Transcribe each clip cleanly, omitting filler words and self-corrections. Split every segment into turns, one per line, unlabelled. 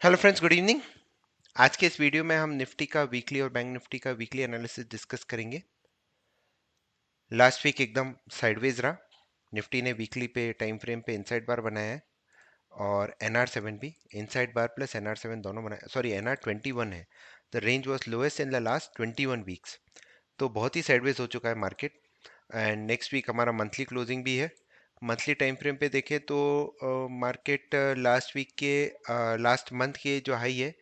Hello friends, good evening. आज के इस वीडियो में हम निफ्टी का वीकली और बैंक निफ्टी का वीकली एनालिसिस डिस्कस करेंगे। लास्ट वीक एकदम साइडवेज रहा। निफ्टी ने वीकली पे टाइम फ्रेम पे इनसाइड बार बनाया है और NR7 भी इनसाइड बार प्लस NR7 दोनों बनाया, सॉरी NR21 है। The range was lowest in the last 21 weeks. तो बहुत ही साइडवेज हो चुका है मार्केट। एंड नेक्स्ट वीक हमारा मंथली क्लोजिंग भी है। मंथली टाइम फ्रेम पे देखें तो मार्केट लास्ट वीक के लास्ट मंथ के जो हाई है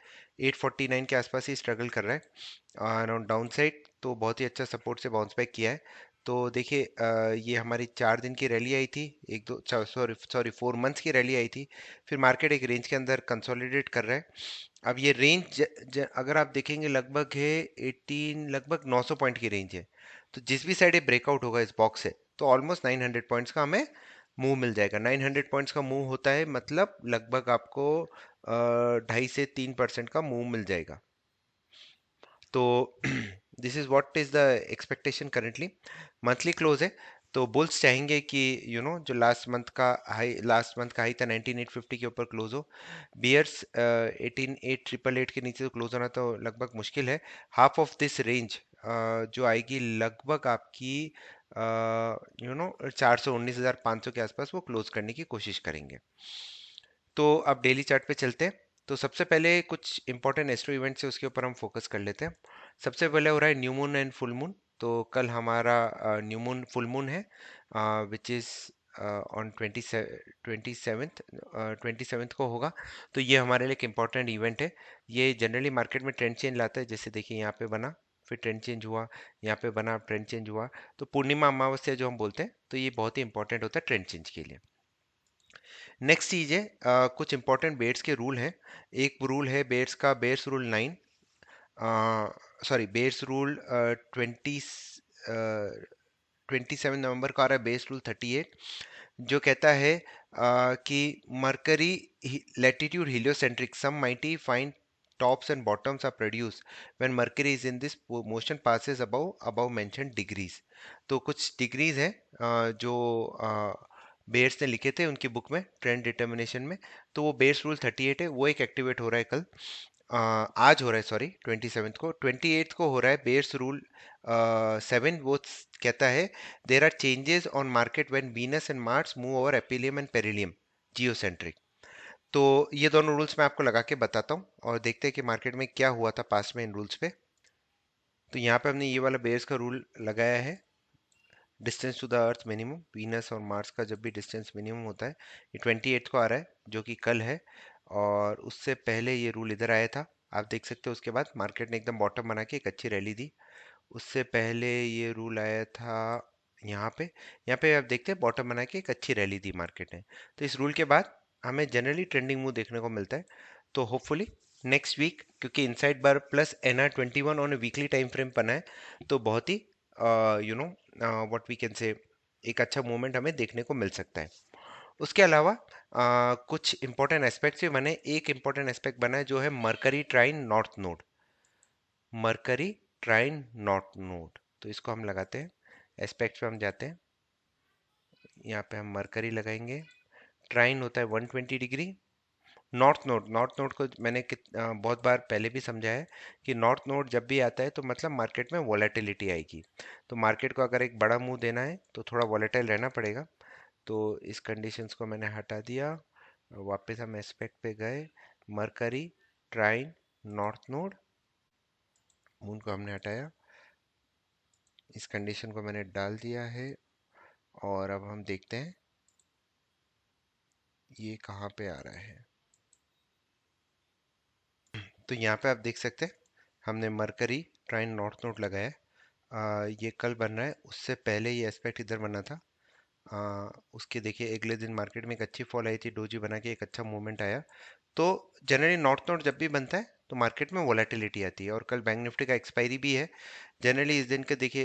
849 के आसपास ही स्ट्रगल कर रहा है अराउंड डाउन साइड। तो बहुत ही अच्छा सपोर्ट से बाउंस बैक किया है। तो देखिए ये हमारी 4 दिन की रैली आई थी, एक दो सॉरी सॉरी 4 मंथ्स की रैली आई थी। फिर मार्केट एक रेंज के अंदर कंसोलिडेट कर रहा है। अब ये रेंज अगर आप देखेंगे लगभग है 18, लगभग 900 पॉइंट की रेंज है। तो जिस भी साइड ये ब्रेकआउट होगा इस बॉक्स से तो ऑलमोस्ट 900 पॉइंट्स का हमें मूव मिल जाएगा। 900 पॉइंट्स का मूव होता है मतलब लगभग आपको 2.5 से 3% का मूव मिल जाएगा। तो this is what is the expectation currently. Monthly close है तो बुल्स चाहेंगे कि जो लास्ट मंथ का हाई था 19850 के ऊपर क्लोज हो। बियर्स 18888 के नीचे तो क्लोज होना तो लगभग मुश्किल है। हाफ ऑफ दिस रेंज जो आएगी लगभग आपकी 419,500 के आसपास वो क्लोज करने की कोशिश करेंगे। तो अब डेली चार्ट पे चलते हैं। तो सबसे पहले कुछ इंपॉर्टेंट एस्ट्रो इवेंट्स है उसके ऊपर हम फोकस कर लेते हैं। सबसे पहले हो रहा है new moon and full moon. तो कल हमारा न्यू मून फुल मून है विच इज़ ऑन 27th को होगा। तो ये हमारे लिए एक इम्पॉर्टेंट इवेंट है। ये जनरली मार्केट में ट्रेंड चेंज लाता है। जैसे देखिए यहाँ पे बना, फिर ट्रेंड चेंज हुआ, यहाँ पे बना, ट्रेंड चेंज हुआ। तो पूर्णिमा अमावस्या जो हम बोलते हैं तो ये बहुत ही इंपॉर्टेंट होता है ट्रेंड चेंज के लिए। नेक्स्ट चीज है कुछ इंपॉर्टेंट बेट्स के रूल हैं। एक रूल है बेट्स का, बेट्स रूल 9, सॉरी बेट्स रूल 27 नवंबर का आ रहा है। बेस रूल 38 जो कहता है कि Mercury latitude heliocentric some mighty fine tops and bottoms are produce when Mercury is in this motion passes above above mentioned degrees. तो कुछ डिग्रीज हैं जो बेयर्स ने लिखे थे उनकी बुक में ट्रेंड डिटर्मिनेशन में। तो वो बेयर्स रूल 38 है, वो एक एक्टिवेट हो रहा है कल। आज हो रहा है, सॉरी 27 को। 28 को हो रहा है बेयर्स रूल 7। वो कहता है there are changes on market when Venus and Mars move over aphelion and perihelion geocentric. तो ये दोनों रूल्स मैं आपको लगा के बताता हूँ और देखते हैं कि मार्केट में क्या हुआ था पास्ट में इन रूल्स पे। तो यहाँ पे हमने ये वाला बेयर्स का रूल लगाया है। Distance to the earth minimum, Venus और मार्स का जब भी डिस्टेंस मिनिमम होता है, ये 28 को आ रहा है जो कि कल है। और उससे पहले ये रूल इधर आया था, आप देख सकते हो। उसके बाद मार्केट ने एकदम बॉटम बना के एक अच्छी रैली दी। उससे पहले ये रूल आया था यहाँ पे आप देखते हैं बॉटम बना के एक अच्छी रैली दी मार्केट ने। तो इस रूल के बाद हमें जनरली ट्रेंडिंग मूव देखने को मिलता है। तो होपफुली नेक्स्ट वीक, क्योंकि inside bar plus NR21 on weekly time frame बना है, तो बहुत ही you know what we can say एक अच्छा मूवमेंट हमें देखने को मिल सकता है। उसके अलावा कुछ इंपॉर्टेंट एस्पेक्ट्स भी बने। एक इंपॉर्टेंट एस्पेक्ट बना है जो है mercury ट्राइन north node. Mercury ट्राइन north node, तो इसको हम लगाते हैं। एस्पेक्ट्स पे हम जाते हैं, यहाँ पे हम मरकरी लगाएंगे। ट्राइन होता है 120 डिग्री। नॉर्थ नोड को मैंने बहुत बार पहले भी समझाया है कि नॉर्थ नोड जब भी आता है तो मतलब मार्केट में वॉलेटिलिटी आएगी। तो मार्केट को अगर एक बड़ा मूव देना है तो थोड़ा वॉलेटाइल रहना पड़ेगा। तो इस कंडीशंस को मैंने हटा दिया। वापस हम एस्पेक्ट पे गए, मरकरी ट्राइन नॉर्थ नोड, मून को हमने हटाया, इस कंडीशन को मैंने डाल दिया है। और अब हम देखते हैं ये कहाँ पे आ रहा है। तो यहाँ पे आप देख सकते हैं हमने मरकरी ट्राइन नॉर्थ नोड लगाया है। ये कल बन रहा है, उससे पहले ये एस्पेक्ट इधर बना था। उसके देखिए अगले दिन मार्केट में एक अच्छी फॉल आई थी, डोजी बना के एक अच्छा मूवमेंट आया। तो जनरली नॉर्थ नोड जब भी बनता है तो मार्केट में वोलेटिलिटी आती है। और कल बैंक निफ्टी का एक्सपायरी भी है। जनरली इस दिन के देखिए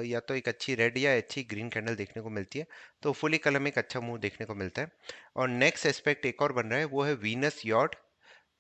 या तो एक अच्छी रेड या अच्छी ग्रीन कैंडल देखने को मिलती है। तो फुली कल हमें एक अच्छा मूव देखने को मिलता है। और नेक्स्ट एस्पेक्ट एक और बन रहा है, वो है वीनस यॉर्ड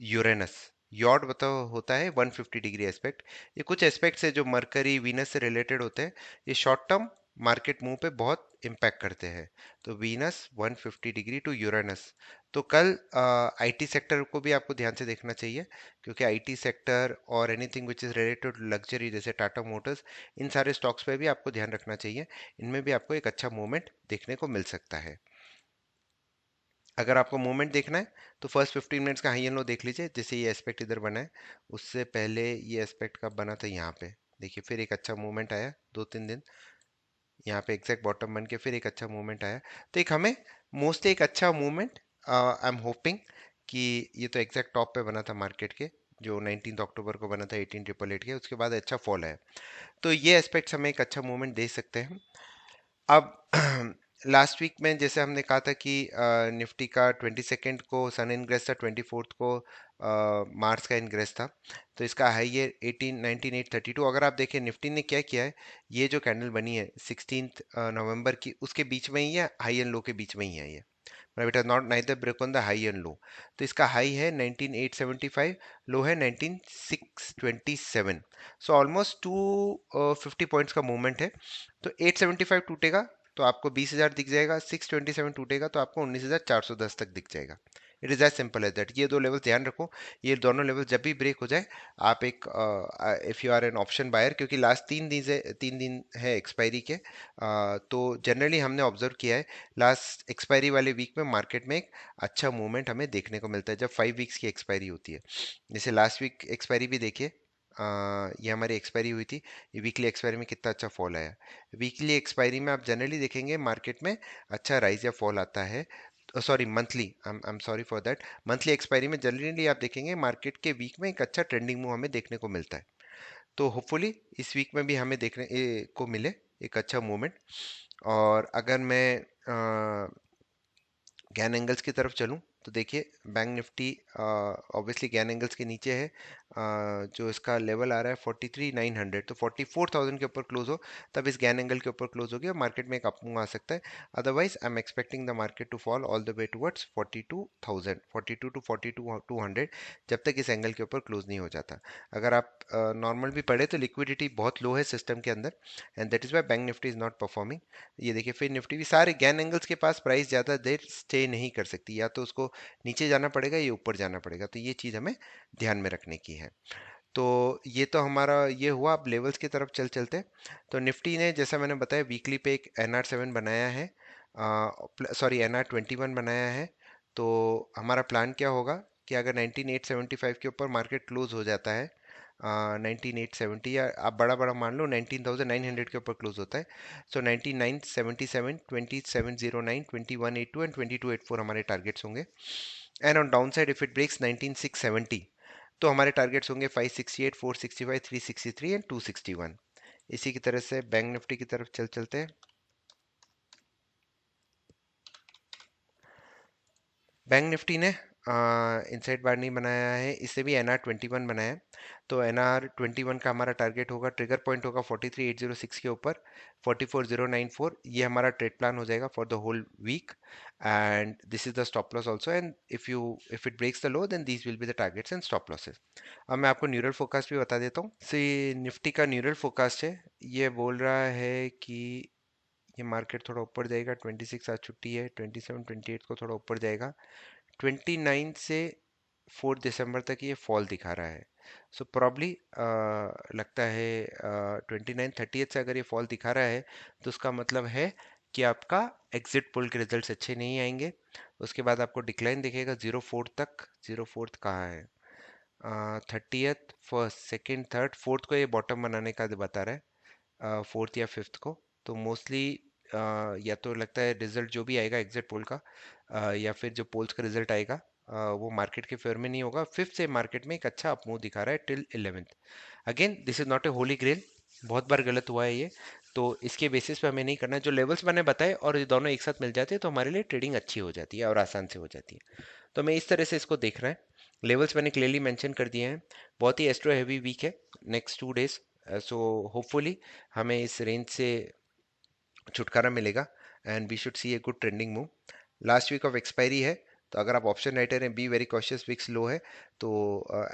यूरेनस। यॉर्ड बताओ होता है 150 डिग्री एस्पेक्ट। ये कुछ एस्पेक्ट्स है जो मरकरी वीनस से रिलेटेड होते हैं। ये शॉर्ट टर्म मार्केट मूव पे बहुत इम्पैक्ट करते हैं। तो वीनस 150 डिग्री टू यूरेनस। तो कल आईटी सेक्टर को भी आपको ध्यान से देखना चाहिए, क्योंकि आईटी सेक्टर और anything which is related to luxury जैसे टाटा मोटर्स, इन सारे स्टॉक्स पे भी आपको ध्यान रखना चाहिए। इनमें भी आपको एक अच्छा मूवमेंट देखने को मिल सकता है। अगर आपको मूवमेंट देखना है तो फर्स्ट 15 मिनट्स का हाई एंड लो देख लीजिए। जैसे ये एस्पेक्ट इधर बना है, उससे पहले ये एस्पेक्ट कब बना था, यहाँ पे देखिए, फिर एक अच्छा मूवमेंट आया 2-3 दिन, यहाँ पे एग्जैक्ट बॉटम बन के फिर एक अच्छा मूवमेंट आया। तो एक हमें मोस्टली एक अच्छा मूवमेंट, आई एम होपिंग कि ये तो एग्जैक्ट टॉप पे बना था मार्केट के, जो 19 अक्टूबर को बना था 18,888 के, उसके बाद अच्छा फॉल है। तो ये एस्पेक्ट्स हमें एक अच्छा मूवमेंट दे सकते हैं। अब लास्ट वीक में जैसे हमने कहा था कि निफ्टी का 22 को सन इनग्रेस था, 24 को मार्च का इनग्रेस था। तो इसका हाई है 19,832। अगर आप देखें निफ्टी ने क्या किया है, ये जो कैंडल बनी है 16 नवंबर की, उसके बीच में ही है, हाई एंड लो के बीच में ही है ये, मतलब it has not neither break on the high and low. तो इसका हाई है 19,875, लो है 19,627। सो ऑलमोस्ट 250 पॉइंट्स का मूवमेंट है। तो 875 टूटेगा तो आपको 20,000 दिख जाएगा, 627 टूटेगा तो आपको 19,410 तक दिख जाएगा। It is as simple as that. ये दो लेवल ध्यान रखो, ये दोनों लेवल जब भी ब्रेक हो जाए, आप एक, if you are an option buyer, क्योंकि लास्ट 3 दिन है एक्सपायरी के, तो जनरली हमने ऑब्जर्व किया है लास्ट एक्सपायरी वाले वीक में मार्केट में एक अच्छा मूवमेंट हमें देखने को मिलता है जब 5 वीक्स की एक्सपायरी होती है। जैसे लास्ट वीक एक्सपायरी भी देखिए, ये हमारी एक्सपायरी हुई थी, ये वीकली एक्सपायरी में कितना अच्छा फॉल आया। वीकली एक्सपायरी में आप जनरली देखेंगे मार्केट में अच्छा राइज या फॉल आता है। Sorry, monthly, I am sorry for that, monthly expiry में जनरली आप देखेंगे मार्केट के वीक में एक अच्छा ट्रेंडिंग मूव हमें देखने को मिलता है। तो होपफुली इस वीक में भी हमें देखने को मिले एक अच्छा मूवमेंट। और अगर मैं गैन एंगल्स की तरफ चलूं तो देखिए, bank nifty obviously Gann angles के नीचे है। जो इसका लेवल आ रहा है 43,900, तो 44,000 के ऊपर क्लोज हो तब इस गैन एंगल के ऊपर क्लोज होगी और मार्केट में एक अपमूव आ सकता है। Otherwise I am expecting the market to fall all the way towards 42,000, 42 to 42,200, जब तक इस एंगल के ऊपर क्लोज नहीं हो जाता। अगर आप नॉर्मल भी पढ़े तो लिक्विडिटी बहुत लो है सिस्टम के अंदर, and that is why bank nifty is not performing. ये देखिए, फिर निफ्टी भी सारे गैन एंगल्स के पास प्राइस ज़्यादा देर स्टे नहीं कर सकती, या तो उसको नीचे जाना पड़ेगा या ऊपर जाना पड़ेगा। तो ये चीज़ हमें ध्यान में रखने की है। तो ये तो हमारा ये हुआ। अब लेवल्स की तरफ चलते। तो निफ्टी ने, जैसा मैंने बताया, वीकली पे एक NR7 बनाया है, सॉरी NR21 बनाया है। तो हमारा प्लान क्या होगा कि अगर 19,875 के ऊपर मार्केट क्लोज हो जाता है, 19,870, या आप बड़ा बड़ा मान लो 19,900 के ऊपर क्लोज होता है, सो 19,977, 2,709, 2,182 एंड 2,284 हमारे टारगेट्स होंगे। And on down side if it breaks 19,670, तो हमारे टारगेट्स होंगे 568, 465, 363 एंड 261। इसी की तरह से बैंक निफ्टी की तरफ चलते हैं। बैंक निफ्टी ने इनसाइड बार नहीं बनाया है, इससे भी NR21 बनाया है। तो NR21 का हमारा टारगेट होगा, ट्रिगर पॉइंट होगा 43,806 के ऊपर, 44,094। ये हमारा ट्रेड प्लान हो जाएगा for the whole week, and this is the stop loss also. And if it breaks the low then these will be the targets and stop losses. अब मैं आपको न्यूरल फोरकास्ट भी बता देता हूँ। सी निफ्टी का न्यूरल फोरकास्ट है, ये बोल रहा है कि ये मार्केट थोड़ा ऊपर जाएगा। 26 आज छुट्टी है, 27 28 को थोड़ा ऊपर जाएगा। 29 से 4 दिसंबर तक ये फॉल दिखा रहा है। सो प्रॉब्ली लगता है 29 30 से अगर ये फॉल दिखा रहा है तो उसका मतलब है कि आपका एग्जिट पोल के रिजल्ट्स अच्छे नहीं आएंगे। उसके बाद आपको डिक्लाइन दिखेगा 0 4 तक। 0 4 कहाँ है? 30th, first, second, third, fourth को ये बॉटम बनाने का बता रहा है, फोर्थ या फिफ्थ को। तो मोस्टली या तो लगता है रिजल्ट जो भी आएगा एग्जिट पोल का, या फिर जो पोल्स का रिजल्ट आएगा, वो मार्केट के फेवर में नहीं होगा। फिफ्थ से मार्केट में एक अच्छा अपमूव दिखा रहा है till 11th। Again this is not a holy grail, बहुत बार गलत हुआ है ये, तो इसके बेसिस पे हमें नहीं करना है। जो लेवल्स मैंने बताए और ये दोनों एक साथ मिल जाते हैं तो हमारे लिए ट्रेडिंग अच्छी हो जाती है और आसान से हो जाती है। तो मैं इस तरह से इसको देख रहा है। लेवल्स मैंने क्लियरली मेंशन कर दिए हैं। बहुत ही एस्ट्रो हैवी वीक है नेक्स्ट 2 डेज, सो होपफुली हमें इस रेंज से छुटकारा मिलेगा and we should see a good trending move. Last week of expiry है, तो अगर आप ऑप्शन राइटर हैं, be very cautious, VIX low है तो,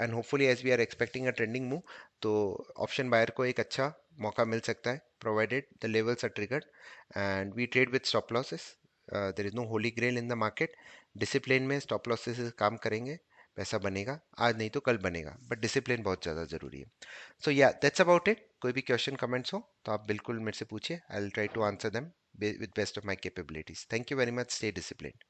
and hopefully as we are expecting a trending move, तो ऑप्शन बायर को एक अच्छा मौका मिल सकता है, provided the levels are triggered and we trade with stop losses. There is no holy grail in the market. Discipline में stop losses से काम करेंगे, पैसा बनेगा, आज नहीं तो कल बनेगा, बट डिसिप्लिन बहुत ज़्यादा ज़रूरी है। सो या दैट्स अबाउट इट। कोई भी क्वेश्चन कमेंट्स हो तो आप बिल्कुल मेरे से पूछिए, I will try to answer them with best of my capabilities. Thank you very much. Stay disciplined.